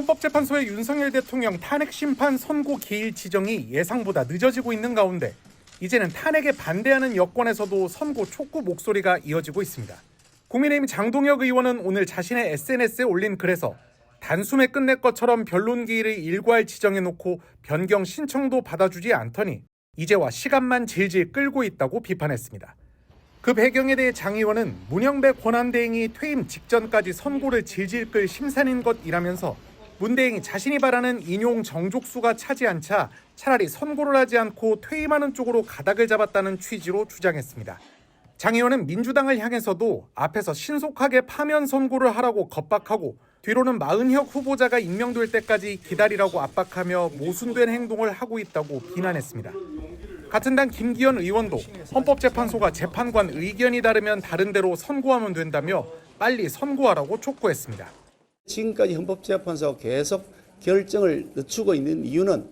헌법재판소의 윤석열 대통령 탄핵심판 선고 기일 지정이 예상보다 늦어지고 있는 가운데 이제는 탄핵에 반대하는 여권에서도 선고 촉구 목소리가 이어지고 있습니다. 국민의힘 장동혁 의원은 오늘 자신의 SNS에 올린 글에서 단숨에 끝낼 것처럼 변론 기일을 일괄 지정해놓고 변경 신청도 받아주지 않더니 이제와 시간만 질질 끌고 있다고 비판했습니다. 그 배경에 대해 장 의원은 문영배 권한대행이 퇴임 직전까지 선고를 질질 끌 심산인 것이라면서 문 대행이 자신이 바라는 인용 정족수가 차지 않자 차라리 선고를 하지 않고 퇴임하는 쪽으로 가닥을 잡았다는 취지로 주장했습니다. 장 의원은 민주당을 향해서도 앞에서 신속하게 파면 선고를 하라고 겁박하고 뒤로는 마은혁 후보자가 임명될 때까지 기다리라고 압박하며 모순된 행동을 하고 있다고 비난했습니다. 같은 당 김기현 의원도 헌법재판소가 재판관 의견이 다르면 다른 대로 선고하면 된다며 빨리 선고하라고 촉구했습니다. 지금까지 헌법재판소가 계속 결정을 늦추고 있는 이유는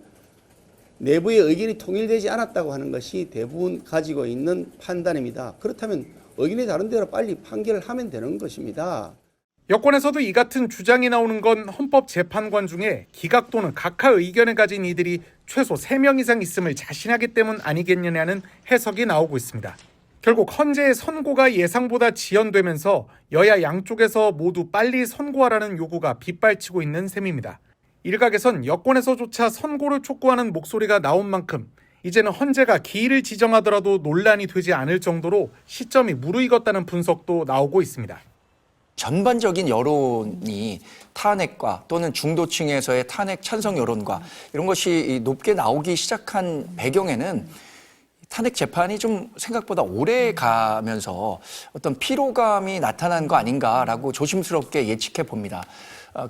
내부의 의견이 통일되지 않았다고 하는 것이 대부분 가지고 있는 판단입니다. 그렇다면 의견이 다른 대로 빨리 판결을 하면 되는 것입니다. 여권에서도 이 같은 주장이 나오는 건 헌법재판관 중에 기각 또는 각하 의견을 가진 이들이 최소 3명 이상 있음을 자신하기 때문 아니겠느냐는 해석이 나오고 있습니다. 결국 헌재의 선고가 예상보다 지연되면서 여야 양쪽에서 모두 빨리 선고하라는 요구가 빗발치고 있는 셈입니다. 일각에선 여권에서조차 선고를 촉구하는 목소리가 나온 만큼 이제는 헌재가 기일을 지정하더라도 논란이 되지 않을 정도로 시점이 무르익었다는 분석도 나오고 있습니다. 전반적인 여론이 탄핵과 또는 중도층에서의 탄핵 찬성 여론과 이런 것이 높게 나오기 시작한 배경에는 탄핵 재판이 좀 생각보다 오래 가면서 어떤 피로감이 나타난 거 아닌가라고 조심스럽게 예측해 봅니다.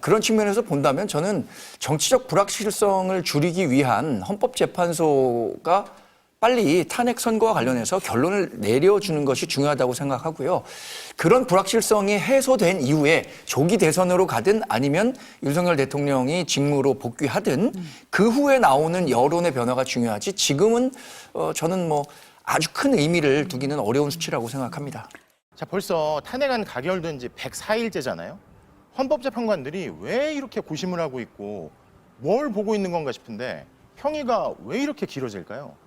그런 측면에서 본다면 저는 정치적 불확실성을 줄이기 위한 헌법재판소가 빨리 탄핵 선고와 관련해서 결론을 내려주는 것이 중요하다고 생각하고요. 그런 불확실성이 해소된 이후에 조기 대선으로 가든 아니면 윤석열 대통령이 직무로 복귀하든 그 후에 나오는 여론의 변화가 중요하지 지금은 저는 아주 큰 의미를 두기는 어려운 수치라고 생각합니다. 자, 벌써 탄핵안 가결된 지 104일째잖아요. 헌법재판관들이 왜 이렇게 고심을 하고 있고 뭘 보고 있는 건가 싶은데 평의가 왜 이렇게 길어질까요?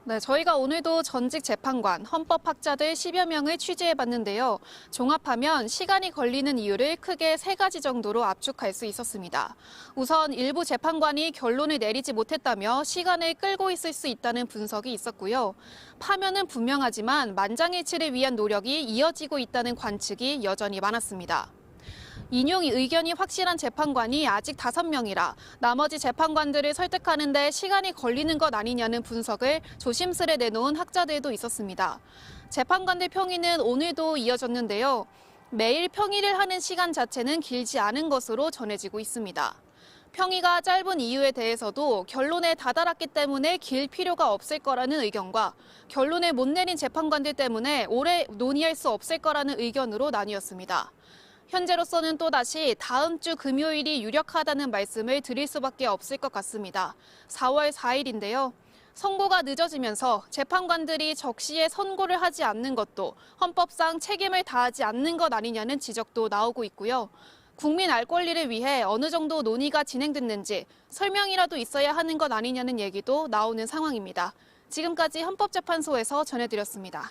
네, 저희가 오늘도 전직 재판관, 헌법학자들 10여 명을 취재해봤는데요. 종합하면 시간이 걸리는 이유를 크게 3가지 정도로 압축할 수 있었습니다. 우선 일부 재판관이 결론을 내리지 못했다며 시간을 끌고 있을 수 있다는 분석이 있었고요. 파면은 분명하지만 만장일치를 위한 노력이 이어지고 있다는 관측이 여전히 많았습니다. 인용 의견이 확실한 재판관이 아직 5명이라 나머지 재판관들을 설득하는 데 시간이 걸리는 것 아니냐는 분석을 조심스레 내놓은 학자들도 있었습니다. 재판관들 평의는 오늘도 이어졌는데요. 매일 평의를 하는 시간 자체는 길지 않은 것으로 전해지고 있습니다. 평의가 짧은 이유에 대해서도 결론에 다다랐기 때문에 길 필요가 없을 거라는 의견과 결론을 못 내린 재판관들 때문에 오래 논의할 수 없을 거라는 의견으로 나뉘었습니다. 현재로서는 또다시 다음 주 금요일이 유력하다는 말씀을 드릴 수밖에 없을 것 같습니다. 4월 4일인데요. 선고가 늦어지면서 재판관들이 적시에 선고를 하지 않는 것도 헌법상 책임을 다하지 않는 것 아니냐는 지적도 나오고 있고요. 국민 알 권리를 위해 어느 정도 논의가 진행됐는지 설명이라도 있어야 하는 것 아니냐는 얘기도 나오는 상황입니다. 지금까지 헌법재판소에서 전해드렸습니다.